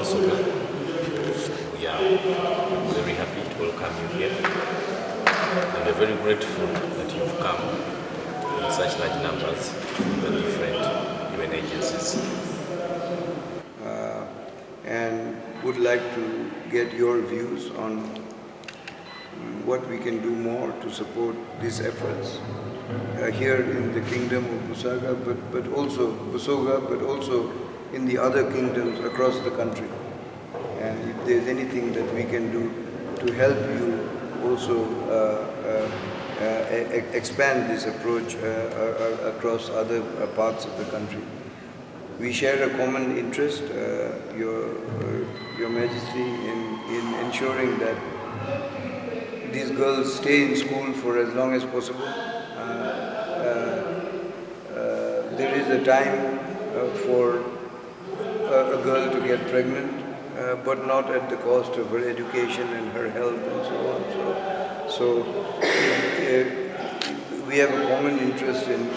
Busoga. We are very happy to welcome you here, and we're very grateful that you've come in such large numbers from the different UN agencies. And would like to get your views on what we can do more to support these efforts here in the kingdom of Busoga, but also in the other kingdoms across the country. And if there's anything that we can do to help you also expand this approach across other parts of the country. We share a common interest, Your Majesty, in ensuring that these girls stay in school for as long as possible. There is a time for a girl to get pregnant, but not at the cost of her education and her health and so on. So we have a common interest in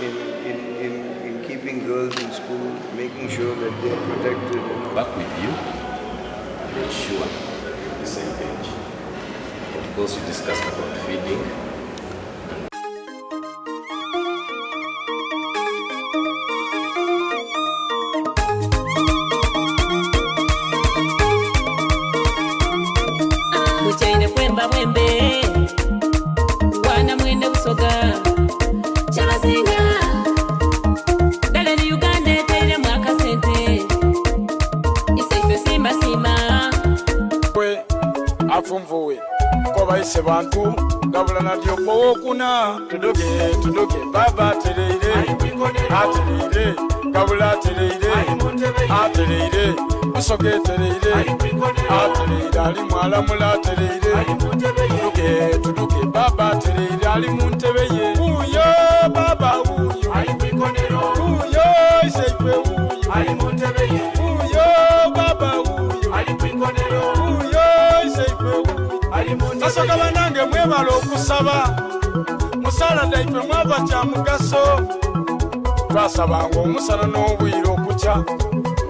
keeping girls in school, making sure that they are protected. And back with you and ensure the same page. Of course, we discussed about feeding. Wana mwende Busoga Kyabazinga dale ni Uganda etere mwaka sente isaife simba we afumvuwe koba ise bantu gabula na dyopo wokuna tudoke baba tereire atereire gabula tereire atereire Busoga tereire atereire ali mwala mula tereire tuduke baba tereire ali muntebe ye uyo baba uyo ali kwikonero uyo isaife uyo ali muntebe ye uyo baba uyo ali kwikonero uyo isaife uyo ali muntebe ye Busoga banange mwebala okusaba musala daife mwava kya mugaso twasabanga omusana n'obwire okukya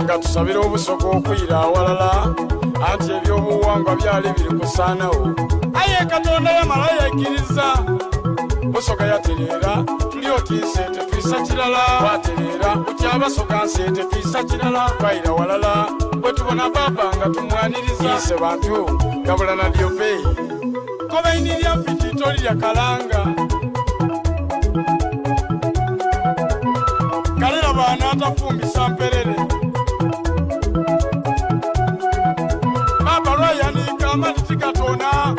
nga tusabira Obusoga okwira awalala anti ebyobuwangwa byali biri kusaanawo aye Katonda yamala yakkiriza Busoga yatereera tuli oti nsente twisa kirala twatereera kutya Abasoga nsente twisa kirala twayira walala bwe tubona baba nga tumwaniriza ise bantu gabula na dyopeyi kobaini lya mpitito lya kalanga kalera baana atafumbisa mperere baba lwayanika amatiti gatona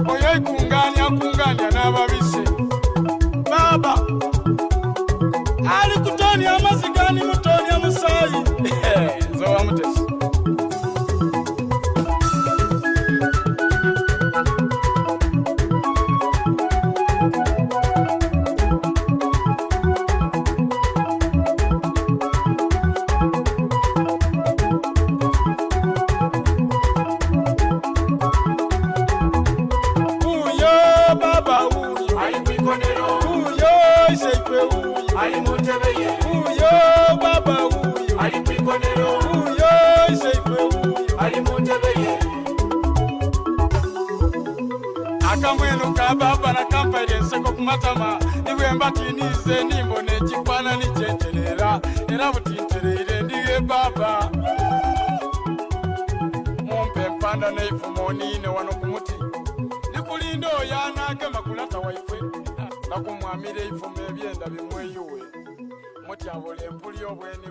oyo ikunganya n'ababise baba ali kutonya amazigani mutonya musayi zowa mutesi ali muntebe ye uyo baba uyo ali kwikonero uyo isaife uyo ali muntebe ye akamweno ka baba na kampaire nseko kumatama niwe mbatinize nimbone ekikwana nikyenterera era butintereire ndiye baba mumpe mpanda neifumo niine wano ku muti ndikulinda oyo anaagema kulata waife nakumwamira eifumo ebyenda bimweyuwe mutyabula empuli obweni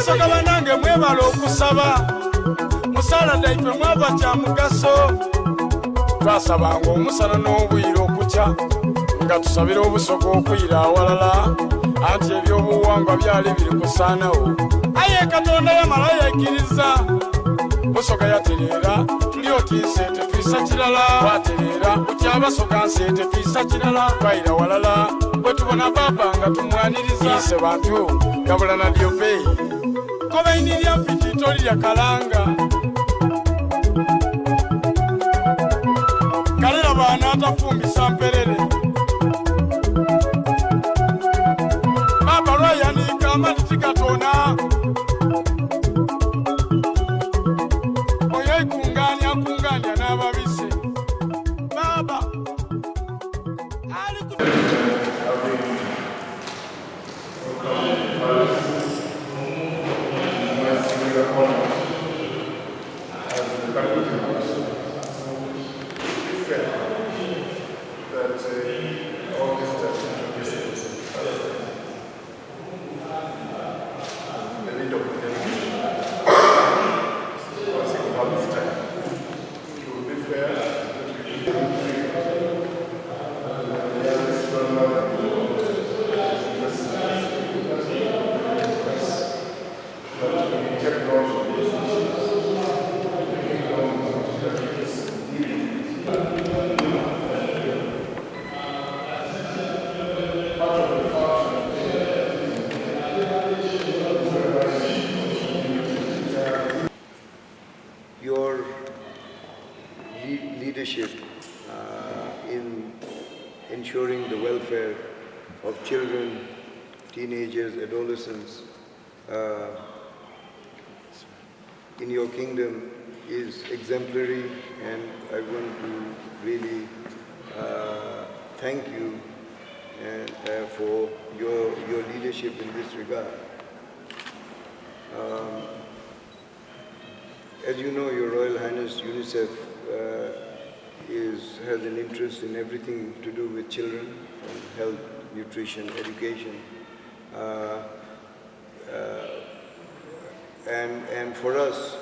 Busoga banange mwebala okusaba musala daife mwaba kya mugaso twasabanga omusana n'obwire okukya nga tusabira Obusoga okuyira awalala anti ebyobuwangwa byali biri kusaanawo aye Katonda yamala yakkiriza Busoga yatereera tuli otiise tetwisa kirala twatereera Kyabasoga nse tetwisa kirala twayira walala bwe tubona baba nga tumwaniriza ise bantu gabula na diopeyi kobaini lya pitito lya kalanga kalira baana atafumbisa mperere baba lwayanika amatiti gatona oyo ikunganya n'ababise baba ali Your leadership in ensuring the welfare of children, teenagers, adolescents in your kingdom is exemplary, and I want to really thank you for your leadership in this regard. As you know, Your Royal Highness, UNICEF has an interest in everything to do with children, from health, nutrition, education. And for us,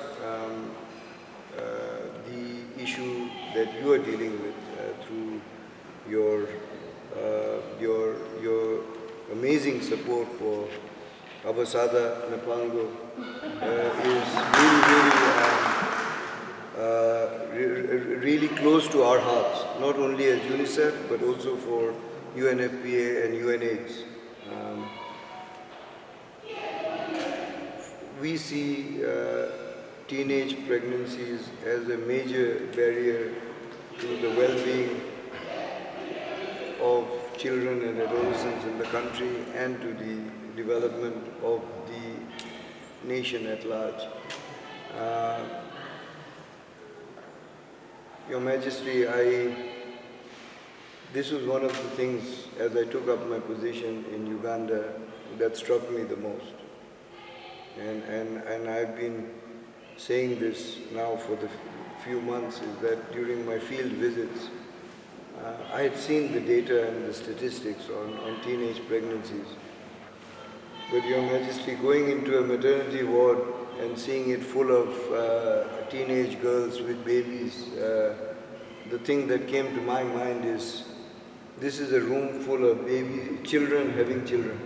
the issue that you are dealing with through your amazing support for Abasada Napango is really close to our hearts, not only as UNICEF but also for UNFPA and UNAIDS. We see teenage pregnancies as a major barrier to the well-being of children and adolescents in the country and to the development of the nation at large. Your Majesty, this was one of the things as I took up my position in Uganda that struck me the most. And I've been saying this now for the few months, is that during my field visits, I had seen the data and the statistics on teenage pregnancies. But Your Majesty, going into a maternity ward and seeing it full of teenage girls with babies, the thing that came to my mind is, this is a room full of children having children.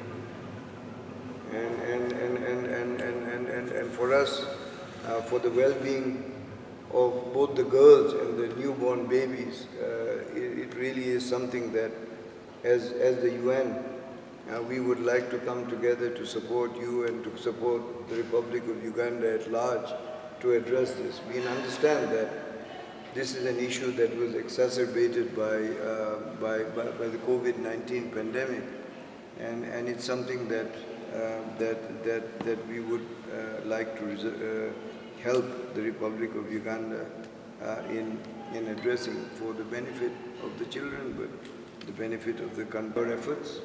And for us, for the well-being of both the girls and the newborn babies, it really is something that, as the UN, we would like to come together to support you and to support the Republic of Uganda at large to address this. We understand that this is an issue that was exacerbated by the COVID-19 pandemic, and it's something that we would like to help the Republic of Uganda in addressing for the benefit of the children, but the benefit of the country efforts.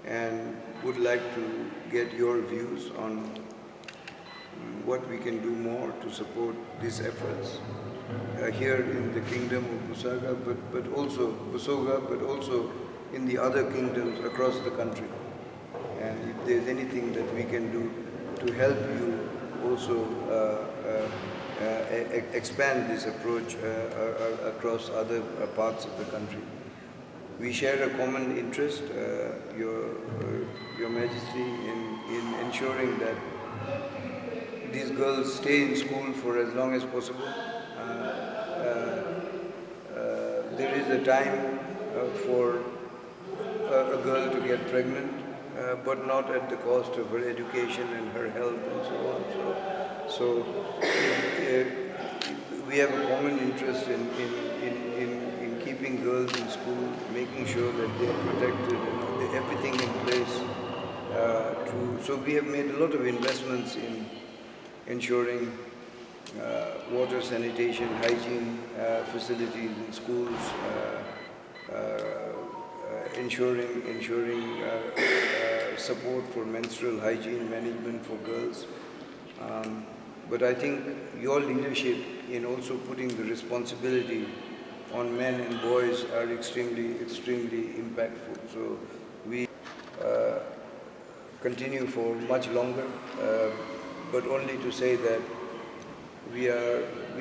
And would like to get your views on what we can do more to support these efforts here in the Kingdom of Busoga, but also in the other kingdoms across the country. and if there's anything that we can do to help you also expand this approach across other parts of the country. We share a common interest, Your Majesty, in ensuring that these girls stay in school for as long as possible. There is a time for a girl to get pregnant, but not at the cost of her education and her health and so on. So we have a common interest in keeping girls in school, making sure that they are protected and everything in place. So we have made a lot of investments in ensuring water, sanitation, hygiene facilities in schools, ensuring support for menstrual hygiene management for girls. But I think your leadership in also putting the responsibility on men and boys are extremely impactful. So we continue for much longer, but only to say that we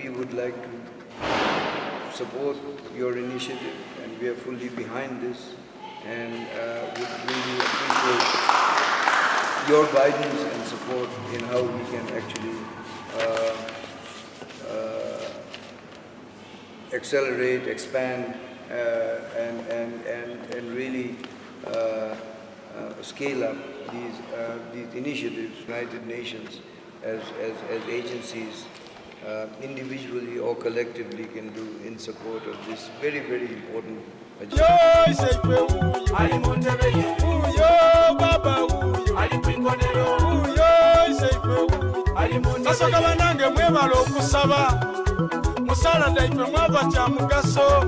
would like to support your initiative, and we are fully behind this, and would really appreciate your guidance and support in how we can actually accelerate, expand, and really scale up these initiatives. United Nations as agencies individually or collectively can do in support of this very important agenda. Musala daipe mwaba cha mugaso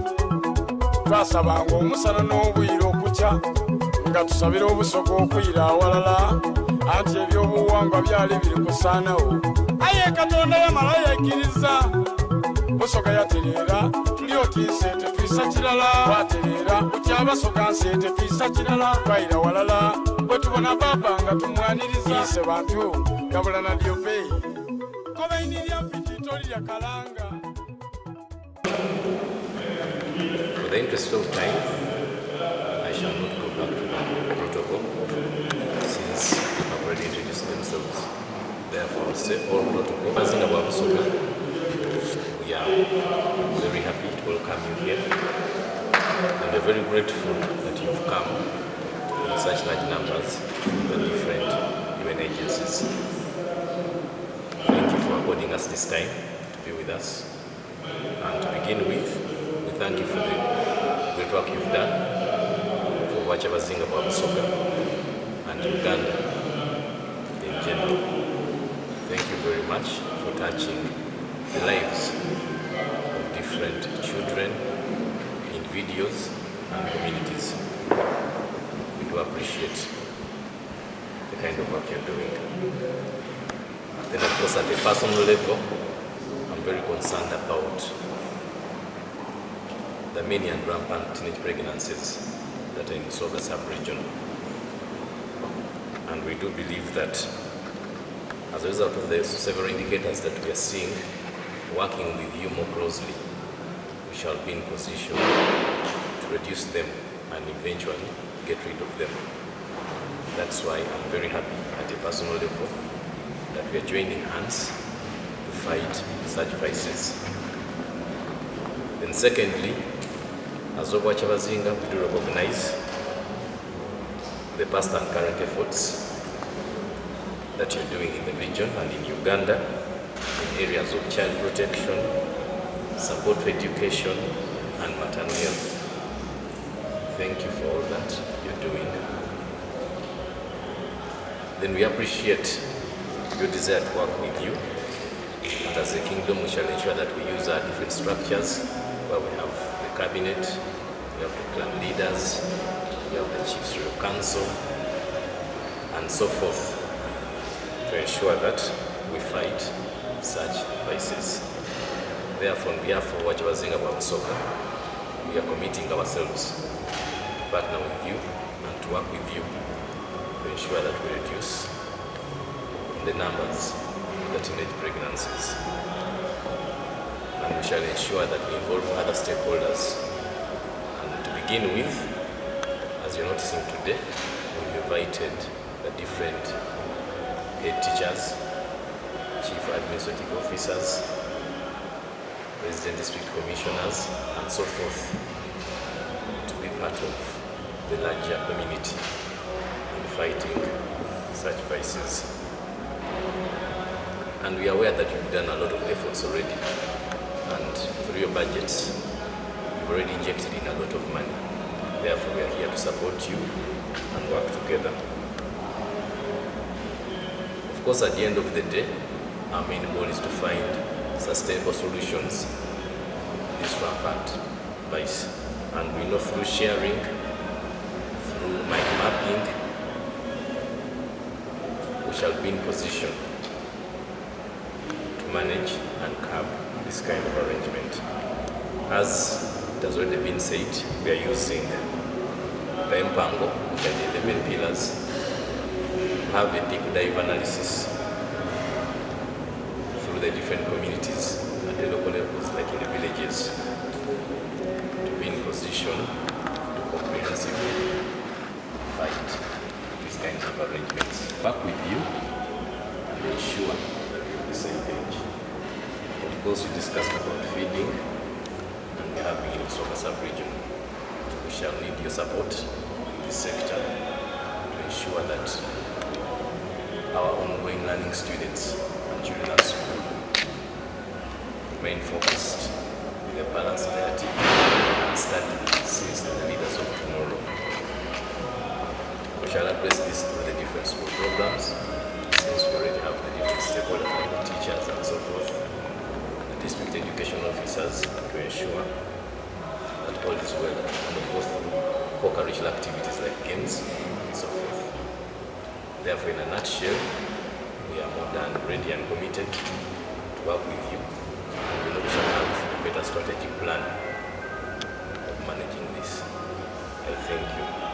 twasabanga omusana n'obwire okukya nga tusabira obusoga okwira awalala anti ebyobuwangwa byali biri kusaanawo aye Katonda yamala yakkiriza Busoga yatereera tuli otiise tetwisa kirala twatereera kukyabasoga nsente twisa kirala twayira walala bwe tubona baba nga tumwaniriza ise bantu gabula na dyope kobaini lya pitito lya kalanga. For the interest of time, I shall not go back to the protocol since they have already introduced themselves. Therefore, I'll say all protocol. Kyabazinga of Busoga, we are very happy to welcome you here, and we're very grateful that you've come in such large numbers from the different UN agencies. Thank you for according us this time to be with us. And to begin with, we thank you for the great work you've done for Kyabazinga of Busoga and Uganda in general. Thank you very much for touching the lives of different children, individuals, and communities. We do appreciate the kind of work you're doing. Then, of course, at a personal level, I'm very concerned about the many and rampant teenage pregnancies that are in Busoga sub-region. And we do believe that as a result of the several indicators that we are seeing, working with you more closely, we shall be in position to reduce them and eventually get rid of them. That's why I'm very happy at a personal level that we are joining hands to fight such vices. Then secondly, as of Kyabazinga, we do recognize the past and current efforts that you're doing in the region and in Uganda in areas of child protection, support for education, and maternal health. Thank you for all that you're doing. Then we appreciate your desire to work with you. And as a kingdom, we shall ensure that we use our different structures where we have the cabinet, we have the clan leaders, we have the chiefs of council, and so forth, to ensure that we fight such vices. Therefore, on behalf of Kyabazinga of Busoga, we are committing ourselves to partner with you and to work with you to ensure that we reduce the numbers of teenage pregnancies. And we shall ensure that we involve other stakeholders. And to begin with, as you're noticing today, we've invited the different head teachers, chief administrative officers, resident district commissioners, and so forth, to be part of the larger community in fighting such vices. And we are aware that you've done a lot of efforts already, and through your budgets, you've already injected in a lot of money. Therefore, we are here to support you and work together. Of course, at the end of the day, our main goal is to find sustainable solutions to this rampant vice. And we know through sharing, through mind mapping, we shall be in position to manage and curb this kind of arrangement. As it has already been said, we are using the Mpango, which are the 11 pillars, have a deep dive analysis through the different communities at the local levels, like in the villages, to be in position to comprehensively fight these kinds of arrangements. Back with you and ensure that we're on the same page. Of course, we discussed about feeding, and we have in Busoga sub-region. We shall need your support in this sector to ensure that our ongoing learning students and children at school remain focused with a balanced diet and study, since they're the leaders of tomorrow. We shall address this through the different school programs, since we already have the different stakeholders like the teachers and so forth, the district education officers, to ensure that all is well, and of course through co-curricular activities like games and so forth. Therefore, in a nutshell, we are more than ready and committed to work with you. And we know we shall have a better strategic plan of managing this. I thank you.